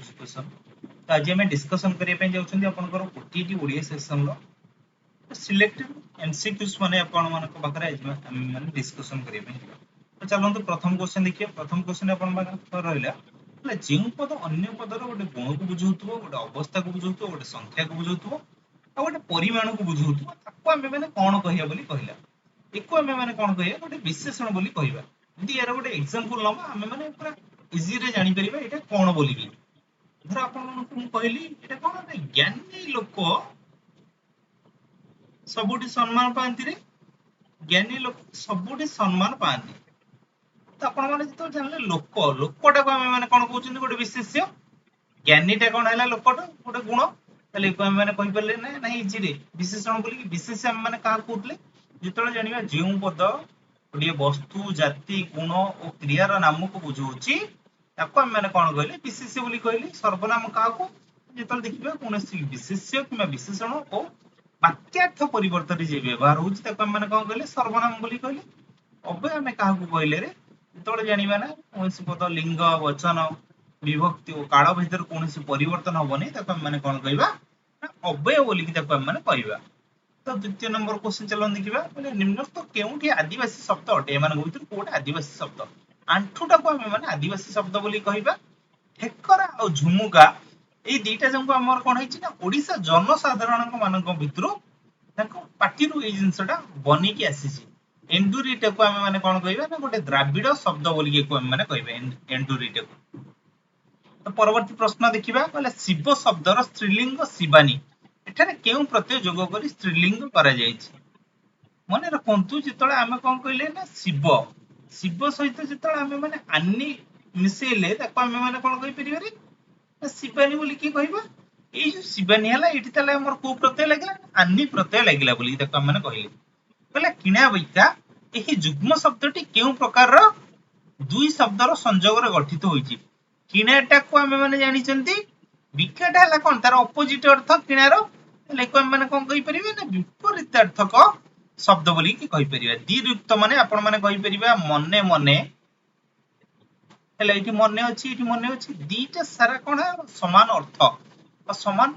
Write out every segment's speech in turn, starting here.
Education. तो आज आम डिस्कसन करने जाऊँ आपंकर OTT Odia section selected MCQs माने आपण मानक पाखरे आज डिस्कसन करने। तो चलते प्रथम क्वेश्चन देखिए। प्रथम क्वेश्चन आपण रहा जो पद अन्य पदर गोटे गुण को बुझाऊ गोटे अवस्था को बुझाऊ गोटे संख्या को बुझाऊ गोटे परिमाण को बुझाऊ आम मैंने कौन कहला बोली कहला एक आम मैंने कौन कह गोटे विशेषण बोली कहवा। यदि यार गोटे एग्जांपल नवा आम मैंने पूरा इजी रे जानि परिबा एटा कौन बोली कि धर आपन को कहली एटा कौन ज्ञानी लोक सबुठी सम्मान पाती रे ज्ञानी लोक सबुठी सम्मान पाती। तो आपण माने जतो जानले लोक लोकटा को आम माने कोन कहउछन गोटे विशेष्य ज्ञानीटा कोन हैला लोकटा गोटे गुण तले को आम माने कहि परले ना नाही इजी रे विशेषण बोली कि विशेष्य आम माने का कहउतले जतो जानिबा जेउ पद गोटे वस्तु जाति गुण और क्रियार नाम को बुझाउची ताको आम माने कोन कहले विशेष्य बोली कहले। सर्वनाम का को जतो देखिबा कोनसी विशेष्य किबा विशेषण और वाक्यार्थ परिवर्तन जे व्यवहार होची ताको आम माने कोन कहले सर्वनाम बोली कहले। अबे आम क्या कहले रे जो जाना ना कौन पद लिंग वचन विभक्ति और काल भर कौन परिवर्तन हेनी मैंने कौन कहवा अव्यय बोलिकी कहवा। तो द्वितीय नंबर क्वेश्चन चलो देखा बोले निम्नस्थ केउठी आदिवासी शब्द अटे एमान भीतर कोटे आदिवासी शब्द आंठुटा को आम मैंने आदिवासी शब्द बोली कहवा। ठेकरा और झुमुका ये दुईटा जो आम कौन है ओडिशा जनसाधारण मान भर पार्टी ये जिनसा बनिकी आसी एंडुरीटा को आम मैंने कौन कहवा ना गोटे द्राविड़ शब्द बोलिकी आम मैंने कहवा एंडुरीटा को। तो परवर्ती प्रश्न देखिबा कहले शिव शब्दर स्त्रीलिंग शिवानी एठारे केउ प्रत्यय जोग करी स्त्रीलिंग करा जायछि मने रखंतु जेतळे आमे कोन कहले ना शिव शिव सहित जेतळे आमे माने आनी मिसेले ताको आमे माने कोन कहि परिबा रे शिवानी बोली की कहबा। ए जो शिवानी हला एठी तले हमर को प्रत्यय लागला आनी प्रत्यय लागला बोली ताको आमे माने कहले कहले किणा बैका एही जुग्म शब्दटी केउ प्रकार रो दुई शब्दर संयोग रे गठित होईछि। किणाटा को आमे माने जानि चंती विकाटा हला कोन तार ऑपोजिट अर्थ किणार ले को माने कोन कहि परिबे ना विपरीतार्थक शब्द बोली की कहि परिबा। द्विरुक्त माने आपण माने कहि परिबा मने मने हला एठी मने अछि दीटा सारा कोन समान अर्थ और समान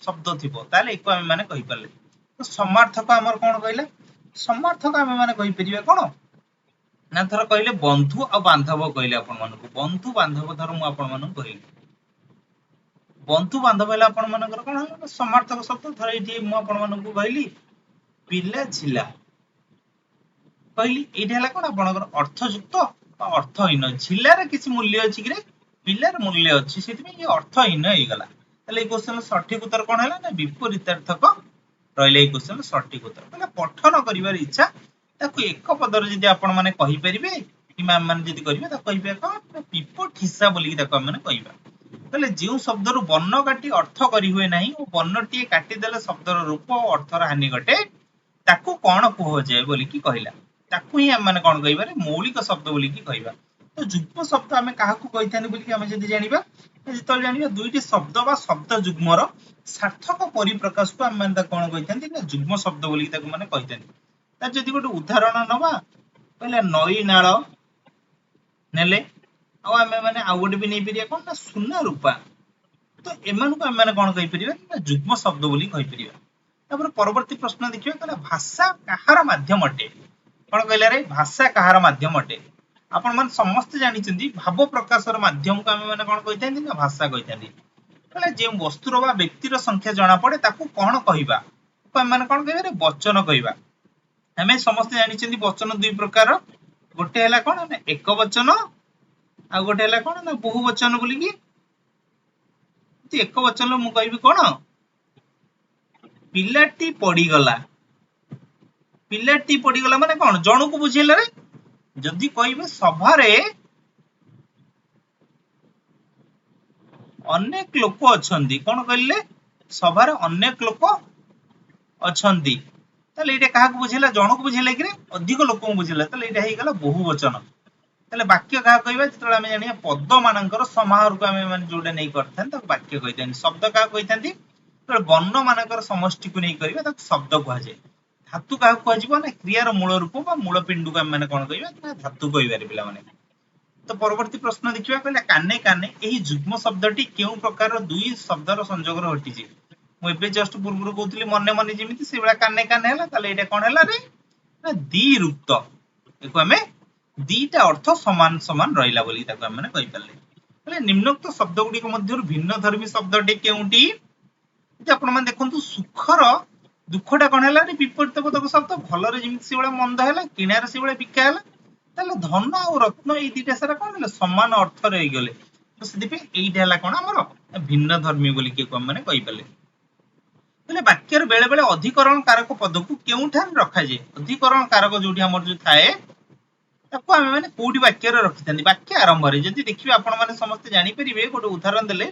शब्द थिबो ताले एको आमे माने कहि परले। तो समार्थक हमर कोन कहला समार्थक आमे माने कहि परिबा कोन ना थर कहले बंधु और बांधव कहले आपण मानको बंधु बांधव धर मु आपण मानको कहले बंधु बांधव हला आपण मानकर कोन हला समार्थक शब्द धर एठी मु आपण मानको कहली पिला झिला कहली एठी हला कोन आपणकर अर्थयुक्त और अर्थहीन झिलार किछि मूल्य अछि कि रे पिलार मूल्य अछि सेति में ये अर्थहीन हे गला। तले ए क्वेश्चन सठिक उत्तर कोन हला ना विपरीतार्थक रहले। ए क्वेश्चन सठिक उत्तर मतलब पठन करिवार इच्छा ताकू एक पदर जदि आपण माने कहि परिबे कि मैम माने जदि करिवे ता कहिबे कोन पिपट हिस्सा बोली कि ताकू माने कहिबा। तले जेउ शब्दरु वर्ण काटी अर्थ करि हुए नाही ओ वर्णटी काटी देले शब्दर रूप और अर्थर हानि घटे ताकू कोन कहो जाय बोली कि कहिला ताकू ही हम माने कोन कहिबा रे मौलिक शब्द बोली कि कहिबा। तो जुग्म शब्द हमें काहाकू कहिथानी बोली कि हम जदि जानिबा जतल जानिबा दुईटी शब्द बा शब्द जुग्मर सार्थक परिप्रकाश को हम माने कोन कहिथानी ना जुग्म शब्द बोली ताकू माने कहिथानी। तार जदि गोटे उदाहरण नबा पहले नई नाळ नेले आ आमे माने आ गोटे भी नै परिया कोन ना सुना रूपा। तो एमान को हम माने कोन कहि परिबा ना जुग्म शब्द बोली कहि परिबा। तापर परवर्ती प्रश्न देखिबा कहला भाषा काहार माध्यम अटे कोन कहला रे भाषा काहार माध्यम अटे। आपण मान समस्त जानि चंदी भाव प्रकाशर माध्यम को आमे माने कोन कहिथानी ना भाषा कहिथानी। कहला जे वस्तुर बा व्यक्तिर संख्या जणा पड़े ताकू कोन कहिबा को हम माने कोन कहिबा रे वचन कहिबा। हमें समस्त जानि चंदी वचन दुई प्रकार गोटे हला कोन ना एक वचन आ गोटे हला कोन ना बहु वचन बोली कि एक वचन मु कहबी कोन पिलाटी पड़ी गला माने कोन जणु को बुझेला रे जदी कहबे सभा रे अनेक लोक अछंदी कोन कहले सभा रे अनेक लोक अछंदी ताले एटा काहा को बुझेला जणु को बुझेला कि रे अधिक लोक को बुझेला ताले एटा हे गला बहुवचन। ताले वाक्य काहा कहबा जतले हमें जानिया पद मानकर समाहार को हमें माने जोडे नै करथन त वाक्य कहिथान। शब्द काहा कहिथांती तो वर्ण मानकर समष्टि को नै करबा त शब्द कहा जाय। धातु काहा को जिवो ना क्रियार मूल रूप बा मूल पिंडु को हम माने कोन कहबा ना धातु कहबा रे पिला माने। तो परवर्ती प्रश्न देखिबा कहला काने काने एही जुग्म शब्दटी केउ प्रकार दुई शब्दर संजोग घटिछि मु एबे जस्ट पूर्व कहूतली मने मने जेमिति से बेला काने काने हला ताले एटा कोन हला रे ना द्विरुक्त एको हमें दीटा अर्थ समान समान रहिला बोली ताको हम माने कहि परले कहले निम्नोक्त शब्द गुडी को मध्यरु भिन्न धर्मी शब्दटी केउटी जे आपण माने देखंतु सुखर दुखटा कोन हला रे विपरीत पदक शब्द भलरे जेमिति से बेला मंद हला किनारे से बेला बिका हला ताले धन और रत्न ए दीटा सारा कोन हला समान अर्थ रहि गेले तो सेदि पे एइटा हला कोन हमर भिन्न धर्मी बोली के हम माने कहि परले कहले वाक्यर बेले बेले अधिकरण कारक पद को केउठार रखा जाय अधिकरण कारक जोठी हमर जो थाए ताको हम माने कोडी वाक्य रे रखिथांदी वाक्य आरंभ रे जदि देखिबे आपण माने समस्त जानि परिबे गोटे उदाहरण देले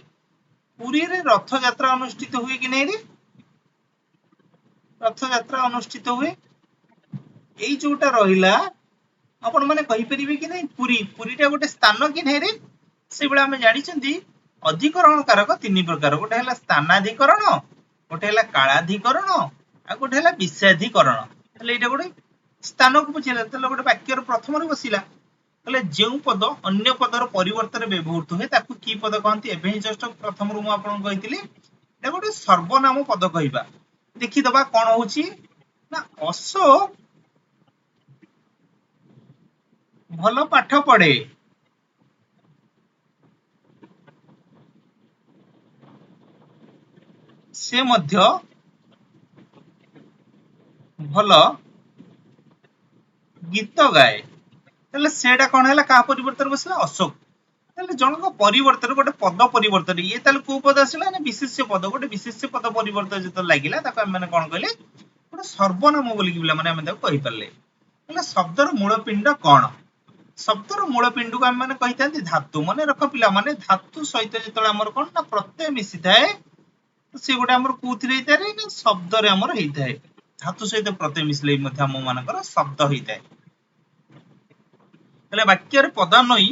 पुरी रे रथ यात्रा अनुष्ठित हुए कि नै रे रथ यात्रा अनुष्ठित हुए एई जोटा रहिला आपण माने कहि परिबे कि नै पुरी पुरीटा गोटे स्थान कि नै रे से बेला हम जानि छथि अधिकरण कारक तीन प्रकार गोटे हला स्थानाधिकरण गोटे हला कालाधिकरण आ गोटे हला विषयाधिकरण तले एटा गोटे स्थान को बुझिला तले गोटे वाक्यर प्रथम रे बसिला तले जेउ पद अन्य पदर परिवर्तन व्यवहृत हुए ताकू की पद कहंती एबे ही जस्ट प्रथम रू मु आपन कहितली एटा गोटे सर्वनाम पद कहिबा देखि दबा कोन होची ना अशोक भलो पाठ पढ़े से मध्य भलो गीत गाए तले सेडा कोन हला का परिवर्तन बसला अशोक तले जनक परिवर्तन गोटे पद परिवर्तन ये तले को पद आसिला ना विशेष्य पद गोटे विशेष्य पद परिवर्तन जत लागिला ताको हम माने कोन कहले गोटे सर्वनाम बोली कि बिला माने हम ताको कहि परले तले शब्दर मूल पिंड कोन शब्दर मूल पिंड को हम माने कहितांती धातु माने रख पिला माने धातु सहित जतले हमर कोन ना प्रत्यय मिसी थाए तो से गोटे हमर कोथि रहिता रे ना शब्द रे हमर हेइताए धातु सहित प्रत्यय मिसले मध्ये हम मानकर शब्द हेइताए तले वाक्य रे पदान्वयी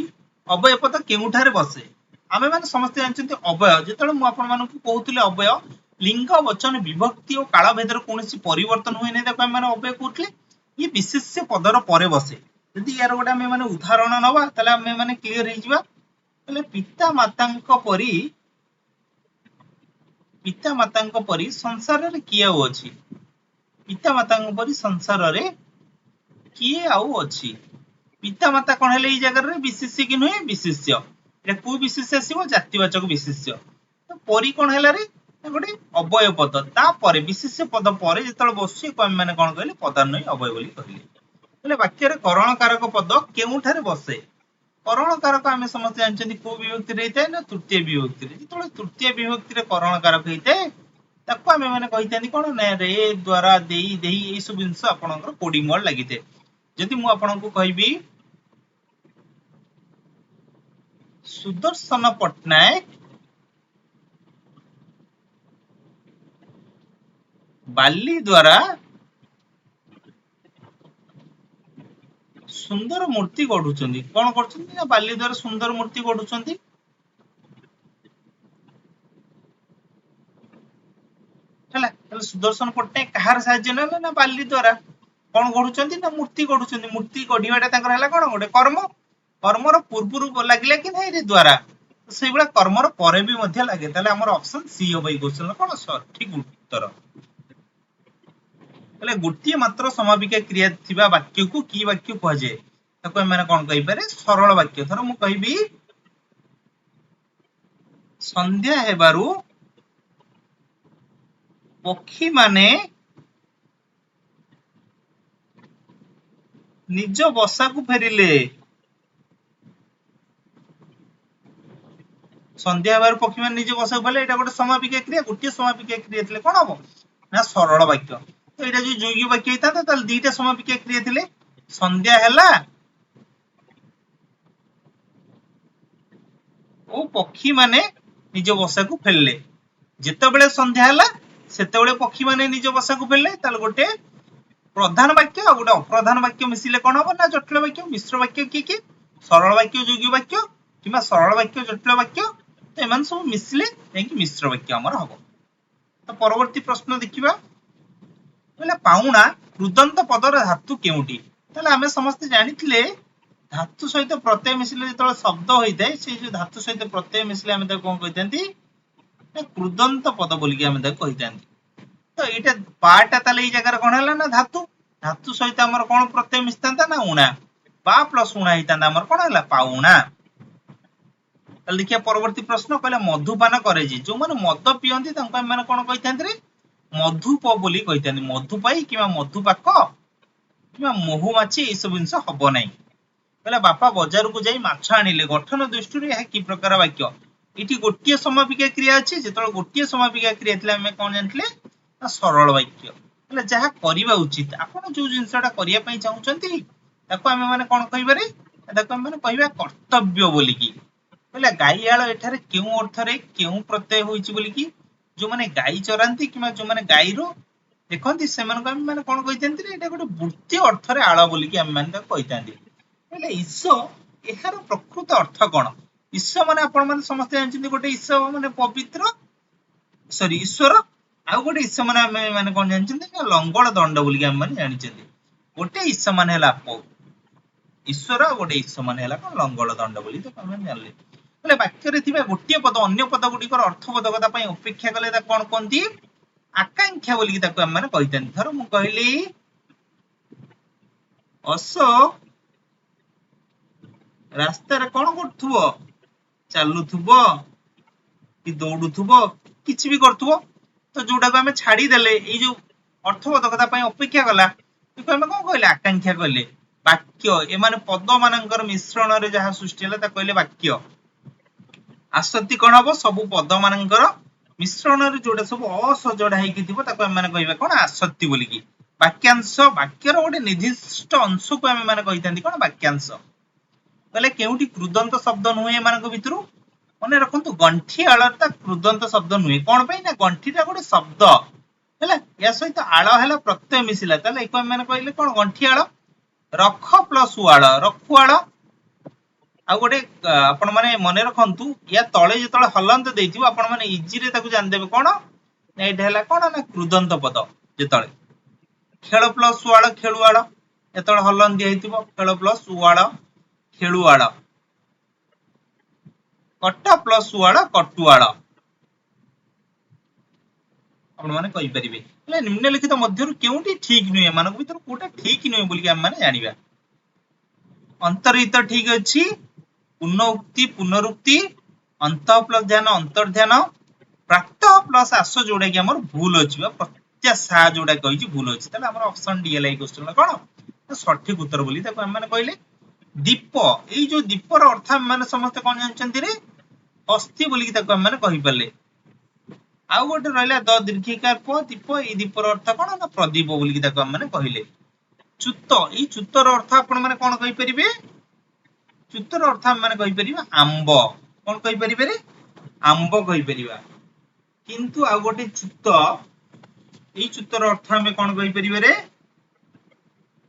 अवय पद केउठारे बसे आमे माने समस्त जानछन्ते अवय जेतले मु आपन मानकु कहउतले अवय लिंग वचन विभक्ति और काल भेदर कोनोसी परिवर्तन होय नै ताको माने अवय कहउतले ये विशेष्य पदर परे बसे यदि यार गोटा आमे माने उदाहरण नबा तले आमे माने क्लियर हे जिबा तले पिता मातांक परी संसार रे किए अछि पिता मातांक परी संसार रे किए आउ अछि पिता माता कोन हेले ई जगह रे विशेष्य कि नय विशेष्य एटा को विशेष्य आसीबो जातिवाचक विशेष्य तो परी कोन हेला रे गोटे अवय पद ता परे विशेष्य पद परे जेतल बसि को हम माने कोन कहले पदान्वयी अवय बोली कहले तले वाक्य रे करण कारक पद केउठारे बसे करण कारक आमे समस्त जानछन्ती को विभक्ति रहिताय ना तृतीय विभक्ति रे जेतल तृतीय विभक्ति रे करण कारक हेइताय ताको आमे माने कहितांती कोन ना रे द्वारा देई देई ए सब जिंस आपनकर कोडिंग वर्ड लागिते जदि मु आपनको कहबी सुदर्शन पट्टनायक बाली द्वारा सुंदर मूर्ति गढुचंदी कोन करचंदी ना बाली द्वारा सुंदर मूर्ति गढुचंदी हला तले सुदर्शन पट्टनायक कहार साहाय्य नेला ना बाली द्वारा कोन गढुचंदी ना मूर्ति गढुचंदी मूर्ति गढिवाटा ताकर हला कोन गोटे कर्म कर्मर पूर्वरु लागिला कि नै रे द्वारा से बेला कर्मर परे भी मध्य लागे ताले हमर ऑप्शन सी होबै क्वेश्चन कोन सठिक उत्तर तले गोटिए मात्र समापिका क्रिया थिबा वाक्य को की वाक्य कह जाय ताको हम माने कोन कहि पारे सरल वाक्य थरो मु कहिबी संध्या हेबारु पक्षी माने निज बसा को फेरिले संध्या हेबारु पक्षी माने निज बसा को फेरिले एटा गोटे समापिका क्रिया गोटिए समापिका क्रिया थिले कोन हबो ना सरल वाक्य तो एटा जो योग्य वाक्य हेता ताल दीटा समापिका क्रिया थिले संध्या हैला ओ पक्षी माने निज बसा को फेरले जेते बेले संध्या हैला सेते बेले पक्षी माने निज बसा को फेरले ताल गोटे प्रधान वाक्य और गोटे अप्रधान वाक्य मिसिले कोन हबो ना जटिल वाक्य मिश्र वाक्य की सरल वाक्य योग्य वाक्य किबा सरल वाक्य जटिल वाक्य तो एमान सब मिसिले कि मिश्र वाक्य हमर हबो तो परवर्ती प्रश्न देखिबा बोले पाउना रुदंत पदर धातु केउटी तले हमें समस्त जानिथिले ଧାତु ସହିତ ପ୍ରତ୍ୟୟ ମିଶିଲେ ଯେତେବେଳେ ଶବ୍ଦ ହୋଇଥାଏ ସେଇ ଯୋଉ ଧାତୁ ସହିତ ପ୍ରତ୍ୟୟ ମିଶିଲେ ଆମେ ତାକୁ କଣ କହିଥାନ୍ତି ନା କୃଦନ୍ତ ପଦ ବୋଲିକି ଆମେ ତାକୁ କହିଥାନ୍ତି। ତ ଏଇଟା ପାଟା ତାହେଲେ ଏଇ ଜାଗାରେ କଣ ହେଲା ନା ଧାତୁ ଧାତୁ ସହିତ ଆମର କଣ ପ୍ରତ୍ୟୟ ମିଶିଥାନ୍ତା ନା ଉଣା ପା ପ୍ଲସ ଉଣା ହେଇଥାନ୍ତା ଆମର କଣ ହେଲା ପାଉଣା। ତାହେଲେ ଦେଖିବା ପରବର୍ତ୍ତୀ ପ୍ରଶ୍ନ କହିଲା ମଧୁପାନ କରେ ଯେ ଯୋଉମାନେ ମଦ ପିଅନ୍ତି ତାଙ୍କୁ ଆମେ ମାନେ କଣ କହିଥାନ୍ତି ରେ ମଧୁପ ବୋଲି କହିଥାନ୍ତି। ମଧୁପାଇ କିମ୍ବା ମଧୁପାକ କିମ୍ବା ମହୁମାଛି ଏଇସବୁ ଜିନିଷ ହବ ନାହିଁ। କହିଲା ବାପା ବଜାରକୁ ଯାଇ ମାଛ ଆଣିଲେ ଗଠନ ଦୃଷ୍ଟିରୁ ଏହା କି ପ୍ରକାର ବାକ୍ୟ? ଏଠି ଗୋଟିଏ ସମାପିକା କ୍ରିୟା ଅଛି ଯେତେବେଳେ ଗୋଟିଏ ସମାପିକା କ୍ରିୟା ଥିଲା ଆମେ କଣ ଜାଣିଥିଲେ ନା ସରଳ ବାକ୍ୟ। ହେଲେ ଯାହା କରିବା ଉଚିତ ଆପଣ ଯୋଉ ଜିନିଷଟା କରିବା ପାଇଁ ଚାହୁଁଛନ୍ତି ତାକୁ ଆମେ ମାନେ କଣ କହିବାରେ ତାକୁ ଆମେ ମାନେ କହିବା କର୍ତ୍ତବ୍ୟ ବୋଲିକି। କହିଲା ଗାଈଆଳ ଏଠାରେ କେଉଁ ଅର୍ଥରେ କେଉଁ ପ୍ରତ୍ୟୟ ହୋଇଛି ବୋଲିକି ଯୋଉମାନେ ଗାଈ ଚରାନ୍ତି କିମ୍ବା ଯୋଉମାନେ ଗାଈରୁ ଦେଖନ୍ତି ସେମାନଙ୍କୁ ଆମେ ମାନେ କଣ କହିଥାନ୍ତି ନା ଏଇଟା ଗୋଟେ ବୃତ୍ତି ଅର୍ଥରେ ଆଳ ବୋଲିକି ଆମେ ମାନେ ତାକୁ କହିଥାନ୍ତି। ହେଲେ ଈଶ ଏହାର ପ୍ରକୃତ ଅର୍ଥ କଣ? ଈଶ ମାନେ ଆପଣ ମାନେ ସମସ୍ତେ ଜାଣିଛନ୍ତି ଗୋଟେ ଈଶ ମାନେ ପବିତ୍ର ସରି ଈଶ୍ୱର ଆଉ ଗୋଟେ ଈଶ ମାନେ ଆମେ ମାନେ କଣ ଜାଣିଛନ୍ତି ନା ଲଙ୍ଗଳ ଦଣ୍ଡ ବୋଲିକି ଆମେ ମାନେ ଜାଣିଛନ୍ତି। ଗୋଟେ ଈଶ ମାନେ ହେଲା ଈଶ୍ୱର ଆଉ ଗୋଟେ ଈଶ ମାନେ ହେଲା କଣ ଲଙ୍ଗଳ ଦଣ୍ଡ ବୋଲି ତ ଆମେ ଜାଣିଲେ। ହେଲେ ବାକ୍ୟରେ ଥିବା ଗୋଟିଏ ପଦ ଅନ୍ୟ ପଦ ଗୁଡିକର ଅର୍ଥବୋଧକତା ପାଇଁ ଅପେକ୍ଷା କଲେ ତାକୁ କଣ କୁହନ୍ତି ଆକାଂକ୍ଷା ବୋଲିକି ତାକୁ ଆମେ ମାନେ କହିଥାନ୍ତି। ଧର ମୁଁ କହିଲି ଅଶୋକ ରାସ୍ତାରେ କଣ କରୁଥିବ ଚାଲୁଥିବ କି ଦୌଡୁଥିବ କିଛି ବି କରୁଥିବ ତ ଯୋଉଟାକୁ ଆମେ ଛାଡିଦେଲେ ଏଇ ଯୋଉ ଅର୍ଥବୋଧକତା ପାଇଁ ଅପେକ୍ଷା କଲା ତାକୁ ଆମେ କଣ କହିଲେ ଆକାଂକ୍ଷା କହିଲେ। ବାକ୍ୟ ଏମାନେ ପଦ ମାନଙ୍କର ମିଶ୍ରଣରେ ଯାହା ସୃଷ୍ଟି ହେଲା ତାକୁ କହିଲେ ବାକ୍ୟ। ଆସକ୍ତି କଣ ହବ ସବୁ ପଦ ମାନଙ୍କର ମିଶ୍ରଣରେ ଯୋଉଟା ସବୁ ଅସଜଡା ହେଇକି ଥିବ ତାକୁ ଆମେ ମାନେ କହିବା କଣ ଆସକ୍ତି ବୋଲିକି। ବାକ୍ୟାଂଶ ବାକ୍ୟର ଗୋଟେ ନିର୍ଦ୍ଦିଷ୍ଟ ଅଂଶକୁ ଆମେ ମାନେ କହିଥାନ୍ତି କଣ ବାକ୍ୟାଂଶ। କହିଲେ କେଉଁଠି କୃଦନ୍ତ ଶବ୍ଦ ନୁହେଁ ଏମାନଙ୍କ ଭିତରୁ ମନେ ରଖନ୍ତୁ ଗଣ୍ଠି ଆଳଟା କୃଦନ୍ତ ଶବ୍ଦ ନୁହେଁ କଣ ପାଇଁ ନା ଗଣ୍ଠିଟା ଗୋଟେ ଶବ୍ଦ ହେଲା ଏହା ସହିତ ଆଳ ହେଲା ପ୍ରତ୍ୟୟ ମିଶିଲା ତାହେଲେ ଏକୁ ଆମେ ମାନେ କହିଲେ କଣ ଗଣ୍ଠି ଆଳ। ରଖ ପ୍ଲସ ଉଆଳ ରଖୁଆଳ। ଆଉ ଗୋଟେ ଆପଣ ମାନେ ମନେ ରଖନ୍ତୁ ୟା ତଳେ ଯେତେବେଳେ ହଲନ୍ତ ଦେଇଥିବ ଆପଣ ମାନେ ଇଜିରେ ତାକୁ ଜାଣିଦେବେ କଣ ନା ଏଇଟା ହେଲା କଣ ନା କୃଦନ୍ତ ପଦ। ଯେତେବେଳେ ଖେଳ ପ୍ଲସ ଉଆଳ ଖେଳୁଆଳ ଯେତେବେଳେ ହଲନ୍ତ ଦିଆହେଇଥିବ ଖେଳ ପ୍ଲସ ଉଆଳ ଖେଳୁଆଳ। କଟା ପ୍ଲସ ଉଆଳ କଟୁଆଳ ଆପଣ ମାନେ କହିପାରିବେ। ହେଲେ ନିମ୍ନଲିଖିତ ମଧ୍ୟରୁ କେଉଁଟି ଠିକ ନୁହେଁ ଏମାନଙ୍କ ଭିତରୁ କୋଉଟା ଠିକ ନୁହେଁ ବୋଲିକି ଆମେ ମାନେ ଜାଣିବା। ଅନ୍ତର୍ହିତ ଠିକ ଅଛି ପୂର୍ଣ୍ଣ ଉକ୍ତି ପୁନରୁକ୍ତି ଅନ୍ତଃ ପ୍ଲସ ଧ୍ୟାନ ଅନ୍ତର୍ଧ୍ୟାନ ପ୍ରାପ୍ତ ପ୍ଲସ ଆସ ଯୋଉଟା କି ଆମର ଭୁଲ ଅଛି ବା ପ୍ରତ୍ୟାଶା ଯୋଉଟା କହିଛି ଭୁଲ ଅଛି। ତାହେଲେ ଆମର ଅପସନ ଡି ହେଲା ଏଇ କ୍ୱେଶ୍ଚନ କଣ ସଠିକ ଉତ୍ତର ବୋଲି ତାକୁ ଆମେ ମାନେ କହିଲେ। ଦୀପ ଏଇ ଯୋଉ ଦୀପର ଅର୍ଥ ଆମେ ମାନେ ସମସ୍ତେ କଣ ଜାଣିଛନ୍ତି ରେ ଅସ୍ଥି ବୋଲିକି ତାକୁ ଆମେ ମାନେ କହିପାରିଲେ। ଆଉ ଗୋଟେ ରହିଲା ଦ ଦୀର୍ଘିକାର ପ ଦୀପ ଏଇ ଦୀପର ଅର୍ଥ କଣ ନା ପ୍ରଦୀପ ବୋଲିକି ତାକୁ ଆମେ ମାନେ କହିଲେ। ଚୁତ ଏଇ ଚୁତର ଅର୍ଥ ଆପଣ ମାନେ କଣ କହିପାରିବେ ଚୁତର ଅର୍ଥ ଆମେ ମାନେ କହିପାରିବା ଆମ୍ବ କଣ କହିପାରିବେ ରେ ଆମ୍ବ କହିପାରିବା। କିନ୍ତୁ ଆଉ ଗୋଟେ ଚୁତ ଏଇ ଚୁତର ଅର୍ଥ ଆମେ କଣ କହିପାରିବା ରେ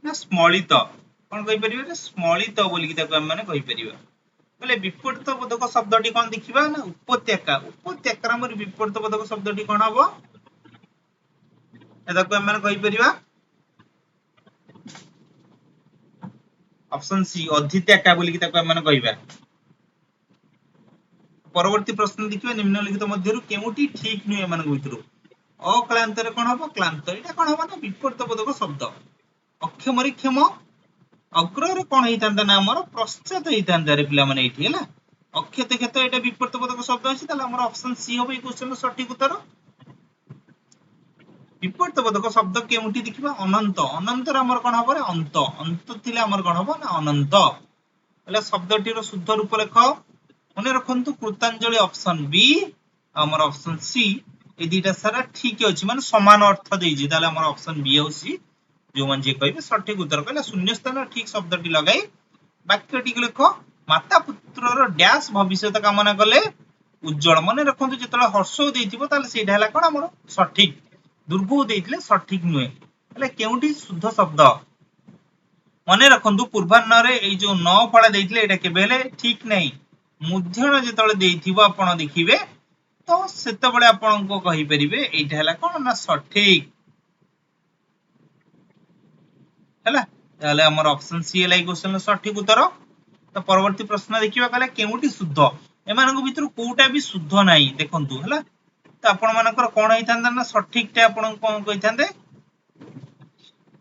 ନା ସ୍ମଳିତ କଣ କହିପାରିବା ରେ ସ୍ମଳିତ ବୋଲିକି ତାକୁ ଆମେ ମାନେ କହିପାରିବା। କହିଲେ ବିପରୀତ ବୋଧକ ଶବ୍ଦଟି କଣ ଦେଖିବା ନା ଉପତ୍ୟକା ଉପତ୍ୟକାର ଆମର ବିପରୀତ ବୋଧକ ଶବ୍ଦଟି କଣ ହବ ତାକୁ ଆମେ ମାନେ କହିପାରିବା ଅପସନ ସି ଅଧିତ୍ୟାକା ବୋଲିକି ତାକୁ ଆମେ ମାନେ କହିବା। ପରବର୍ତ୍ତୀ ପ୍ରଶ୍ନ ଦେଖିବା ନିମ୍ନଲିଖିତ ମଧ୍ୟରୁ କେଉଁଟି ଠିକ ନୁହେଁ ଏମାନଙ୍କ ଭିତରୁ ଅକ୍ଳାନ୍ତରେ କଣ ହବ କ୍ଳାନ୍ତ ଏଇଟା କଣ ହବ ନା ବିପରୀତ ବୋଧକ ଶବ୍ଦ। ଅକ୍ଷମରେ କ୍ଷମ ଅଗ୍ରରେ କଣ ହେଇଥାନ୍ତା ନା ଆମର ପଶ୍ଚାତ ହେଇଥାନ୍ତା ରେ ପିଲାମାନେ ଏଇଠି ହେଲା। ଅକ୍ଷତ କ୍ଷତ ଏଇଟା ବିପରୀତ ବୋଧକ ଶବ୍ଦ ଅଛି ତାହେଲେ ଆମର ଅପସନ ସି ହବ ଏଇ କ୍ୱେଶ୍ଚନର ସଠିକ ଉତ୍ତର। ବିପରୀତ ବୋଧକ ଶବ୍ଦ କେଉଁଠି ଦେଖିବା ଅନନ୍ତ ଅନନ୍ତର ଆମର କଣ ହବ ଅନ୍ତ ଅନ୍ତ ଥିଲେ ଆମର କଣ ହବ ନା ଅନନ୍ତ। ହେଲେ ଶବ୍ଦଟିର ଶୁଦ୍ଧ ରୂପ ଲେଖ ମନେ ରଖନ୍ତୁ କୃତାଞ୍ଜଳି ଅପସନ ବି ଆମର ଅପସନ ସି এই দুইটা সারা ঠিক ଅଛି ମାନେ ସମାନ ଅର୍ଥ ଦେଇଛି ତାହେଲେ ଆମର ଅପସନ ବି ଆଉ ସି ଯୋଉମାନେ ଯିଏ କହିବେ ସଠିକ ଉତ୍ତର କହିଲେ ଶୂନ୍ୟ ସ୍ଥାନ ଠିକ ଶବ୍ଦଟି ଲଗାଇ ବାକ୍ୟଟିକୁ ଲେଖ ମାତା ପୁତ୍ରର ଡ୍ୟାଶ ଭବିଷ୍ୟତ କାମନା କଲେ ଉଜ୍ଜଳ। ମନେ ରଖନ୍ତୁ ଯେତେବେଳେ ହର୍ଷ ଦେଇଥିବ ତାହେଲେ ସେଇଟା ହେଲା କଣ ଆମର ସଠିକ ଦୁର୍ଘ ଦେଇଥିଲେ ସଠିକ ନୁହେଁ। ହେଲେ କେଉଁଠି ଶୁଦ୍ଧ ଶବ୍ଦ ମନେ ରଖନ୍ତୁ ପୂର୍ବାହ୍ନରେ ଏଇ ଯୋଉ ନ ଫଳା ଦେଇଥିଲେ ଏଇଟା କେବେ ହେଲେ ଠିକ ନାହିଁ। ମୁଧ୍ୟଣ ଯେତେବେଳେ ଦେଇଥିବ ଆପଣ ଦେଖିବେ ତ ସେତେବେଳେ ଆପଣଙ୍କୁ କହିପାରିବେ ଏଇଟା ହେଲା କଣ ନା ସଠିକ ହେଲା। ତାହେଲେ ଆମର ଅପସନ ସି ହେଲା ଏଇ କ୍ୱେଶ୍ଚନର ସଠିକ ଉତ୍ତର। तो परवर्ती प्रश्न देखिबा कहले केउटी शुद्ध एमानक भितर कोउटा भी शुद्ध नाही देखंतु हला तो आपण मानकर कोन हेइतांदा ना सठिक टे आपण कोन कहितांदे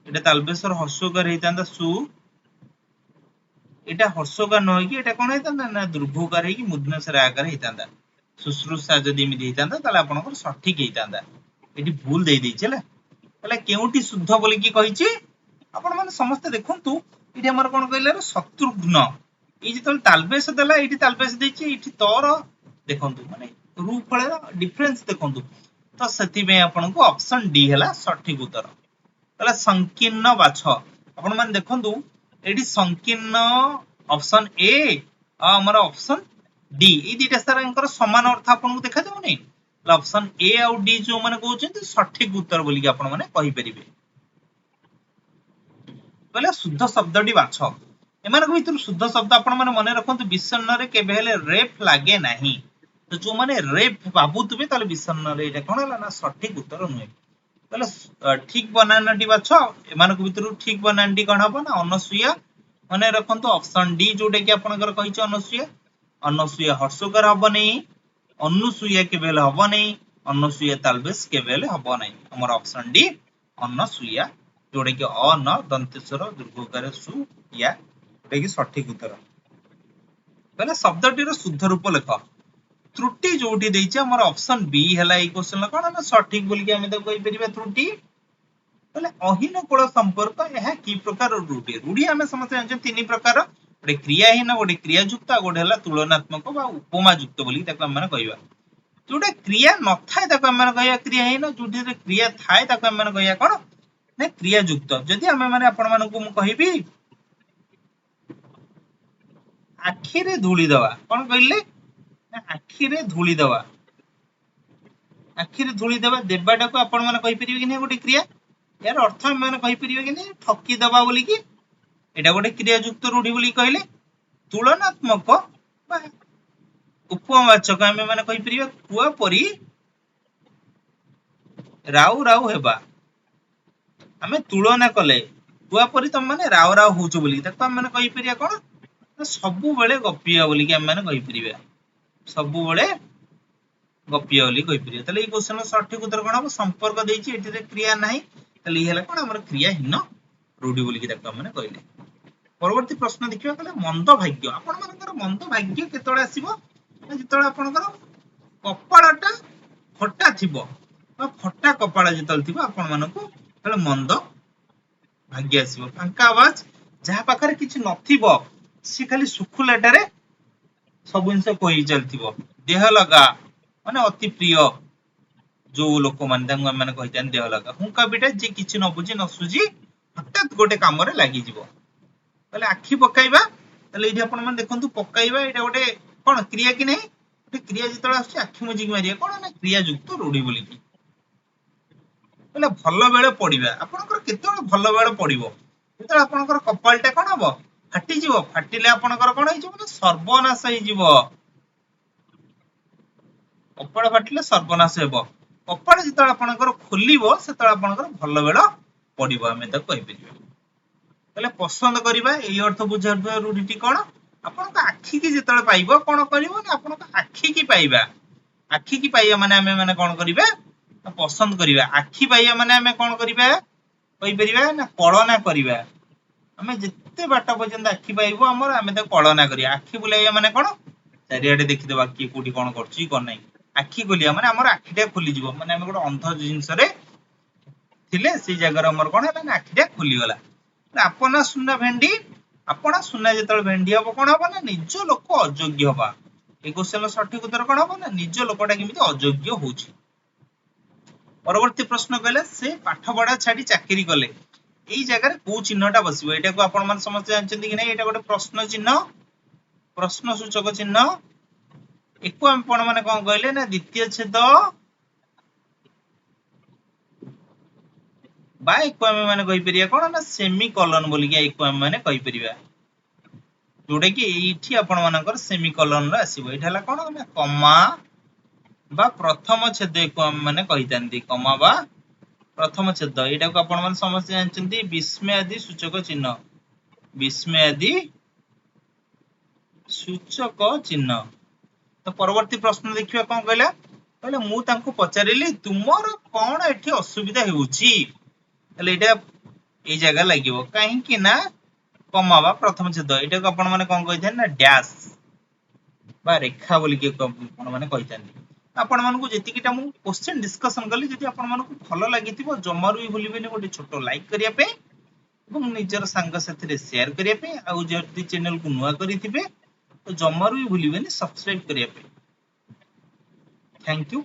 एटा तालबेसर हर्षोगर हेइतांदा सु एटा हर्षोगर न कि एटा कोन हेइतांदा ना दुर्भोगर हे कि मुद्नसर आगर हेइतांदा शुश्रूषा जदि इमिति हेइतांदा ताले आपनकर सठिक हेइतांदा एटी भूल देई दैछ हला ताले केउटी शुद्ध बोली कि कहिछि आपण माने समस्त देखंतु एटी हमर कोन कहले शत्रुघ्न এই যেতল তালবেশ দেলা এইটি তালবেশ ଦେଇଛି এইটি ତର ଦେଖନ୍ତୁ ମାନେ ରୁ ଫଳର ଡିଫରେନ୍ସ ଦେଖନ୍ତୁ ତ ସେଥିପାଇଁ ଆପଣଙ୍କୁ ଅପସନ ଡି ହେଲା ସଠିକ ଉତ୍ତର ତାହେଲେ ସଂକୀର୍ଣ୍ଣ ବାଛ ଆପଣ ମାନେ ଦେଖନ୍ତୁ ଏଠି ସଂକୀର୍ଣ୍ଣ ଅପସନ ଏ ଆଉ ଆମର ଅପସନ ଡି এই দুইটা ସାରଙ୍କର ସମାନ ଅର୍ଥ ଆପଣଙ୍କୁ ଦେଖାଯାଉନି ଅପସନ ଏ ଆଉ ଡି ଯୋଉ ମାନେ କହୁଛନ୍ତି ସଠିକ ଉତ୍ତର ବୋଲି ଆପଣ ମାନେ କହିପାରିବେ କହିଲେ शुद्ध शब्दଟି ବାଛ एमानक भितर शुद्ध शब्द आपण माने मने रखंतु विसन्न रे केबे हेले रेप लागे नाही तो जो माने रेप बाबुतबे ताले विसन्न रे एटा कोन हला ना सठिक उत्तर नुहे ताले ठीक बनानटी बाछ एमानक भितर ठीक बनानटी कोन हबो ना अनसुया मने रखंतु ऑप्शन डी जोटे कि आपनकर कहिछ अनसुया अनसुया हर्षकर हबो नै अनुसुया केबे हेले हबो नै अनुसुया तालबेस केबे हेले हबो नै हमर ऑप्शन डी अनसुया जोटे कि अ न दंतेश्वर दुर्गोकार सु या कि सठिक उत्तर पहले शब्दटीर शुद्ध रूप लेख त्रुटि जोटी देइछ हमर ऑप्शन बी हला ए क्वेश्चन कोन ना सठिक बोली कि हम त कहि परिबा त्रुटि पहले अहीन कोळ संपर्क एहा की प्रकार रूढि रूढि हम समझते जान तीन प्रकार गोटे क्रियाहीन गोटे क्रियायुक्त गोटे हला तुलनात्मक बा उपमा युक्त बोली ताको हम माने कहिबा जोटे क्रिया न थाए ताको हम माने कहिबा क्रियाहीन जोटी क्रिया थाए ताको हम माने कहिबा कोन ना क्रियायुक्त जदि हम माने आपण मानकु म कहिबी आखिरे धूली दवा कौन कहले आखिरे धूली दवा आखिरे धूली दवा देवाटा को आपण माने कहि परिबे कि नै गोटे क्रिया यार अर्थ हम माने कहि परिबे कि नै ठकी दवा बोली कि एटा गोटे क्रिया युक्त रूढि बोली कहले तुलनात्मक बा उपमावाचक हम माने कहि परिबे कुआ परी राउ राउ हेबा हमें तुलना कले कुआ परी तुम माने राउ राउ होचो बोली ताको हम माने कहि परिया कोन सबु बेले गपिया बोली कि हम माने कहि परिबा सबु बेले गपिया बोली कहि परिबा तले ई क्वेश्चन सठिक उत्तर कोन हो संपर्क देछि एठी रे क्रिया नाही तले ई हला कोन हमर क्रियाहीन रूढि बोली कि ताको हम माने कहले परवर्ती प्रश्न देखिबा कले मंद भाग्य आपण मानकर मंद भाग्य केतळे आसीबो जेतळे आपणकर कपाळटा फटा थिबो बा फटा कपाळ जेतळे थिबो आपण मानको तले मंद भाग्य आसीबो फांका आवाज जहा पाखरे किछि नथिबो सी खाली सुखुलाटारे सब जिनस कहि चलथिबो देह लगा माने अति प्रिय जो लोक माने माने कहितान देह लगा हुंका बिटा जे किछि न बुझी न सुजी हठात गोटे काम रे लागि जिवो तले आखि पकाइबा तले इदि आपण माने देखंतु पकाइबा एटा गोटे कोन क्रिया कि नै गोटे क्रिया जेतळे आछि आखि मुजी कि मारिया कोन ना क्रिया युक्त रूढि बोली कि तले भलो बेले पडिबा आपनकर केतळे भलो बेले पडिबो जेतळे आपनकर कपालटा कोन हबो फाटी जीवो फाटिले आपनकर कोन होई जीवो सर्वनाश होई जीवो कपाळ फाटिले सर्वनाश हेबो कपाळ जेतळे आपनकर खोलिबो सेतळे आपनकर भलो बेला पडिबो हमें त कहि परिबा तले पसंद करिबा एई अर्थ बुझार रूढिटी कोन आपनक आखि की जेतळे पाइबो कोन करिवो ना आपनक आखि की पाइबा आखि की पाइया माने हमें माने कोन करिबा पसंद करिबा आखि पाइया माने हमें कोन करिबा कहि परिबा ना कळना करिबा हमें जिते बाट पर्यंत आखि पाइबो हमर हमें त कळना करिया आखि बुलाइया माने कोन चारियाडे देखि देबा कि कोठी कोन करछि कोन नै आखि खोलिया माने हमर आखिटा खोली जीवो माने हम गोटे अंध जिंस रे थिले से जगह हमर कोन हला ना आखिटा खोली गला आपना सुना भेंडी आपना सुना जेतल भेंडी हबो कोन हबो ना निज लोक अयोग्य हबा ए क्वेश्चन सठिक उत्तर कोन हबो ना निज लोकटा केमिति अयोग्य होछि परवर्ती प्रश्न कहले से पाठ पढ़ा छाडी चाकरी कले एई जगह को चिन्हटा बसिबो एटा को आपण मान समझ जानचंदी कि नै एटा गोटे प्रश्न चिन्ह प्रश्न सूचक चिन्ह एको आपण माने कोन कहले ना द्वितीय छेद बा एको हम माने कहि परिया कोन ना सेमी कोलन बोली कि एको हम माने कहि परिबा जोडे कि एठी आपण मानकर सेमी कोलन रा आसीबो एटा हला कोन ना कमा बा प्रथम छेद एको हम माने कहितांती कमा बा प्रथम छेद एटा को आपण मान समझ जानचंती विस्मय आदि सूचक चिन्ह विस्मय आदि ସୂଚକ ଚିହ୍ନ। ତ ପରବର୍ତ୍ତୀ ପ୍ରଶ୍ନ ଦେଖିବା କଣ କହିଲା କହିଲା ମୁଁ ତାଙ୍କୁ ପଚାରିଲି ତୁମର କଣ ଏଠି ଅସୁବିଧା ହେଉଛି ତାହେଲେ ଏଇଟା ଏଇ ଜାଗା ଲାଗିବ କାହିଁକି ନା କମା ବା ପ୍ରଥମ ଛେଦ ଏଇଟାକୁ ଆପଣ ମାନେ କଣ କହିଥାନ୍ତି ନା ଡ୍ୟାସ୍ ବା ରେଖା ବୋଲିକି ଆପଣ ମାନେ କହିଥାନ୍ତି। ଆପଣ ମାନଙ୍କୁ ଯେତିକିଟା ମୁଁ କ୍ୱେଶ୍ଚନ ଡିସ୍କସନ କଲି ଯଦି ଆପଣ ମାନଙ୍କୁ ଭଲ ଲାଗିଥିବ ଜମାରୁ ବି ଭୁଲିବେନି ଗୋଟେ ଛୋଟ ଲାଇକ୍ କରିବା ପାଇଁ ଏବଂ ନିଜର ସାଙ୍ଗ ସାଥିରେ ସେୟାର କରିବା ପାଇଁ ଆଉ ଯଦି ଚ୍ୟାନେଲକୁ ନୂଆ କରିଥିବେ ତ ଜମାରୁ ବି ଭୁଲିବେନି ସବସ୍କ୍ରାଇବ କରିବା ପାଇଁ। Thank you.